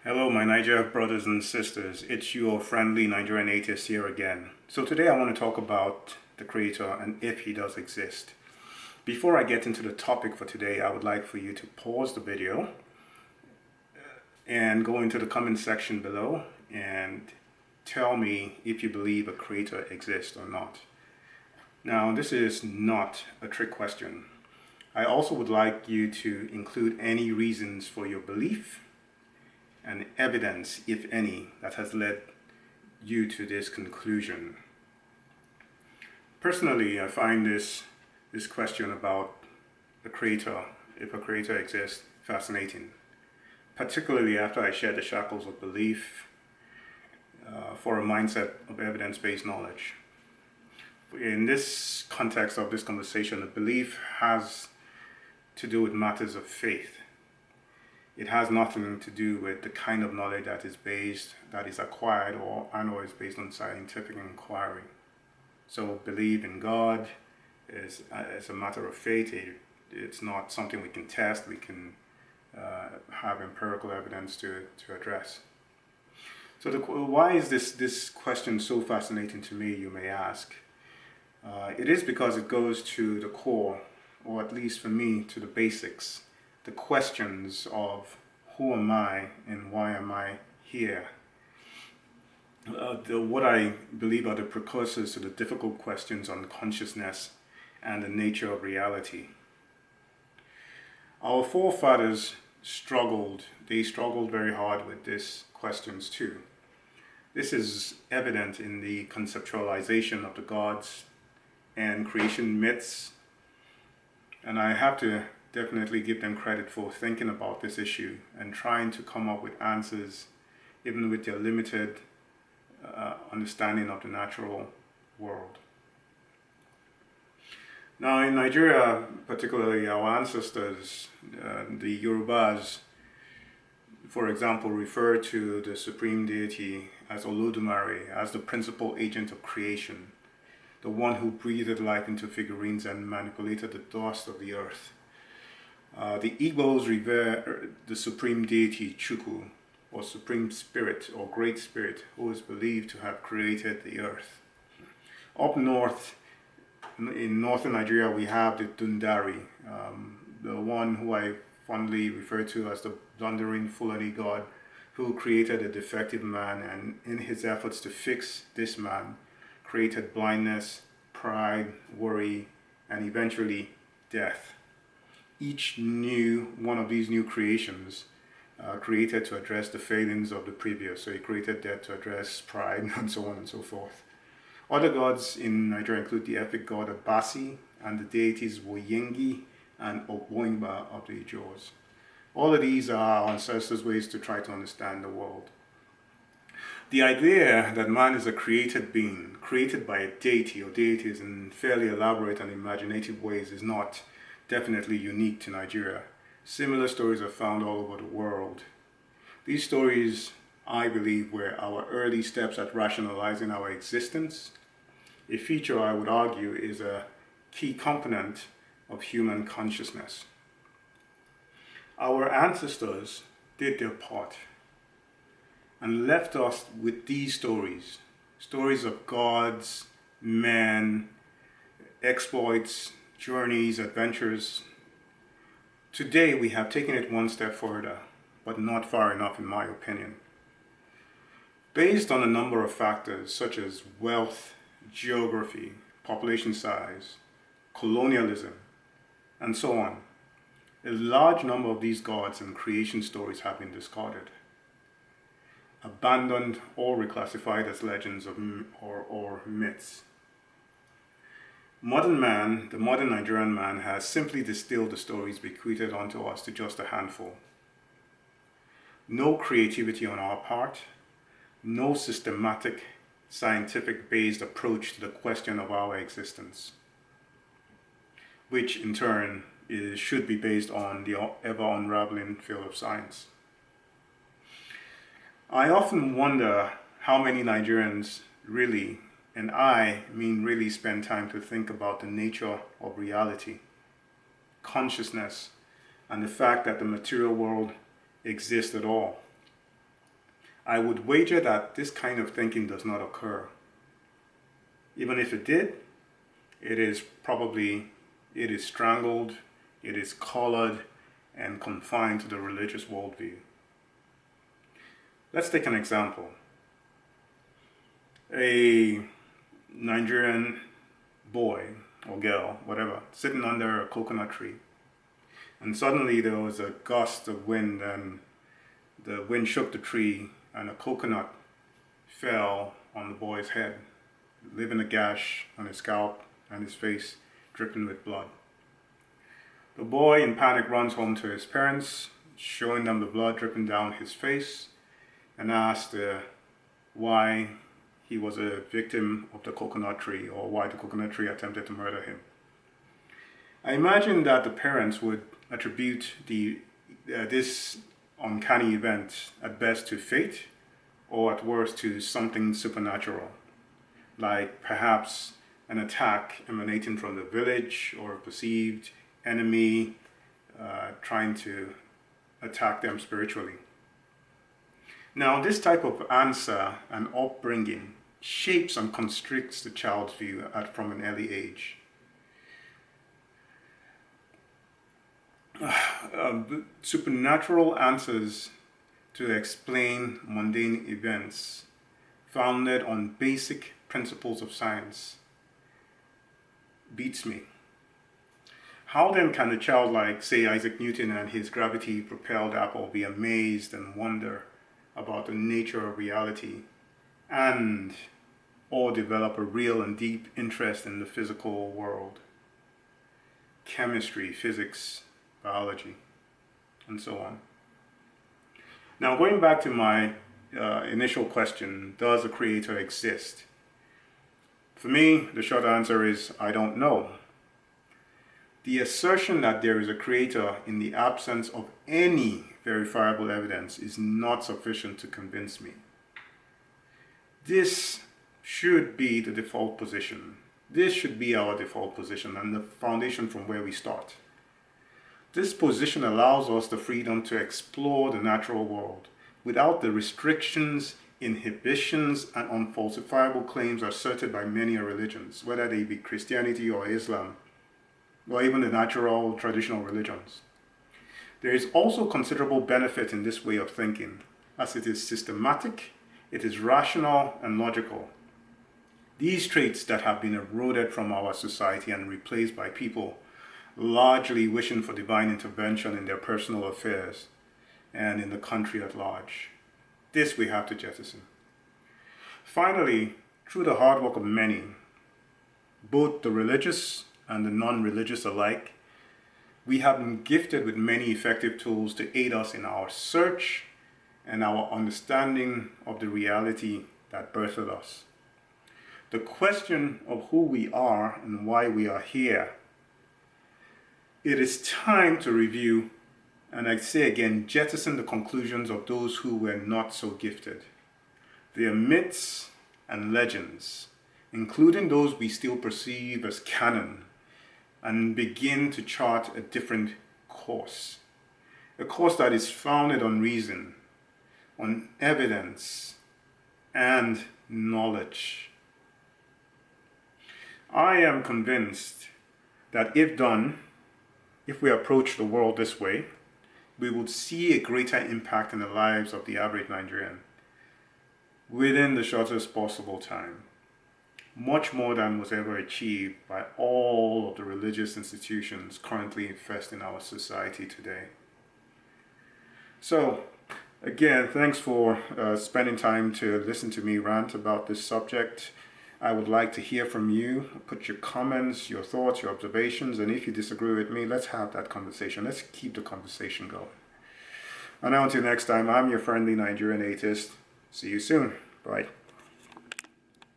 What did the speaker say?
Hello, my Niger brothers and sisters. It's your friendly Nigerian atheist here again. So today I want to talk about the Creator and if He does exist. Before I get into the topic for today, I would like for you to pause the video and go into the comment section below and tell me if you believe a Creator exists or not. Now, this is not a trick question. I also would like you to include any reasons for your belief and evidence, if any, that has led you to this conclusion. Personally, I find this question about the Creator, if a Creator exists, fascinating, particularly after I shed the shackles of belief for a mindset of evidence-based knowledge. In this context of this conversation, the belief has to do with matters of faith. It has nothing to do with the kind of knowledge that is acquired or is based on scientific inquiry. So believe in God is a matter of faith. It's not something we can test. We can have empirical evidence to address. So why is this question so fascinating to me, you may ask? It is because it goes to the core, or at least for me, to the basics. The questions of who am I and why am I here? What I believe are the precursors to the difficult questions on consciousness and the nature of reality. Our forefathers struggled. They struggled very hard with these questions too. This is evident in the conceptualization of the gods and creation myths. And I have to definitely give them credit for thinking about this issue and trying to come up with answers, even with their limited understanding of the natural world. Now in Nigeria, particularly our ancestors, the Yorubas, for example, refer to the supreme deity as Olodumare, as the principal agent of creation, the one who breathed life into figurines and manipulated the dust of the earth. The Igbos revere the supreme deity Chukwu, or supreme spirit, or great spirit, who is believed to have created the earth. Up north, in northern Nigeria, we have the Dundari, the one who I fondly refer to as the blundering Fulani god, who created a defective man, and in his efforts to fix this man, created blindness, pride, worry, and eventually death. Each one of these new creations created to address the failings of the previous. So he created death to address pride and so on and so forth. Other gods in Nigeria include the epic god Abasi and the deities Woyengi and Ogboingba of the Ijaws. All of these are our ancestors' ways to try to understand the world. The idea that man is a created being, created by a deity or deities in fairly elaborate and imaginative ways, is not definitely unique to Nigeria. Similar stories are found all over the world. These stories, I believe, were our early steps at rationalizing our existence. A feature, I would argue, is a key component of human consciousness. Our ancestors did their part and left us with these stories. Stories of gods, men, exploits, journeys, adventures. Today we have taken it one step further, but not far enough in my opinion. Based on a number of factors such as wealth, geography, population size, colonialism, and so on, a large number of these gods and creation stories have been discarded, abandoned, or reclassified as legends or myths. Modern man, the modern Nigerian man, has simply distilled the stories bequeathed onto us to just a handful. No creativity on our part, no systematic, scientific-based approach to the question of our existence, which in turn should be based on the ever-unraveling field of science. I often wonder how many Nigerians really, and I mean really, spend time to think about the nature of reality, consciousness, and the fact that the material world exists at all. I would wager that this kind of thinking does not occur. Even if it did, it is strangled, it is colored and confined to the religious worldview. Let's take an example. A Nigerian boy or girl, whatever, sitting under a coconut tree. And suddenly there was a gust of wind, and the wind shook the tree and a coconut fell on the boy's head, leaving a gash on his scalp and his face dripping with blood. The boy in panic runs home to his parents, showing them the blood dripping down his face, and asks why he was a victim of the coconut tree, or why the coconut tree attempted to murder him. I imagine that the parents would attribute this uncanny event at best to fate, or at worst to something supernatural, like perhaps an attack emanating from the village or a perceived enemy trying to attack them spiritually. Now, this type of answer and upbringing shapes and constricts the child's view from an early age. Supernatural answers to explain mundane events founded on basic principles of science beats me. How then can a child like, say, Isaac Newton and his gravity-propelled apple be amazed and wonder about the nature of reality, and or develop a real and deep interest in the physical world, chemistry, physics, biology, and so on? Now, going back to my initial question, does a creator exist? For me, the short answer is I don't know. The assertion that there is a creator in the absence of any verifiable evidence is not sufficient to convince me. This should be the default position. This should be our default position and the foundation from where we start. This position allows us the freedom to explore the natural world without the restrictions, inhibitions, and unfalsifiable claims asserted by many religions, whether they be Christianity or Islam, or even the natural traditional religions. There is also considerable benefit in this way of thinking, as it is systematic, it is rational and logical. These traits that have been eroded from our society and replaced by people largely wishing for divine intervention in their personal affairs and in the country at large. This we have to jettison. Finally, through the hard work of many, both the religious and the non-religious alike, we have been gifted with many effective tools to aid us in our search and our understanding of the reality that birthed us. The question of who we are and why we are here, it is time to review, and I say again, jettison the conclusions of those who were not so gifted. Their myths and legends, including those we still perceive as canon, and begin to chart a different course. A course that is founded on reason, on evidence, and knowledge. I am convinced that if done, if we approach the world this way, we would see a greater impact in the lives of the average Nigerian within the shortest possible time. Much more than was ever achieved by all of the religious institutions currently infesting our society today. So, again, thanks for spending time to listen to me rant about this subject. I would like to hear from you. Put your comments, your thoughts, your observations, and if you disagree with me, let's have that conversation. Let's keep the conversation going. And until next time, I'm your friendly Nigerian atheist. See you soon. Bye.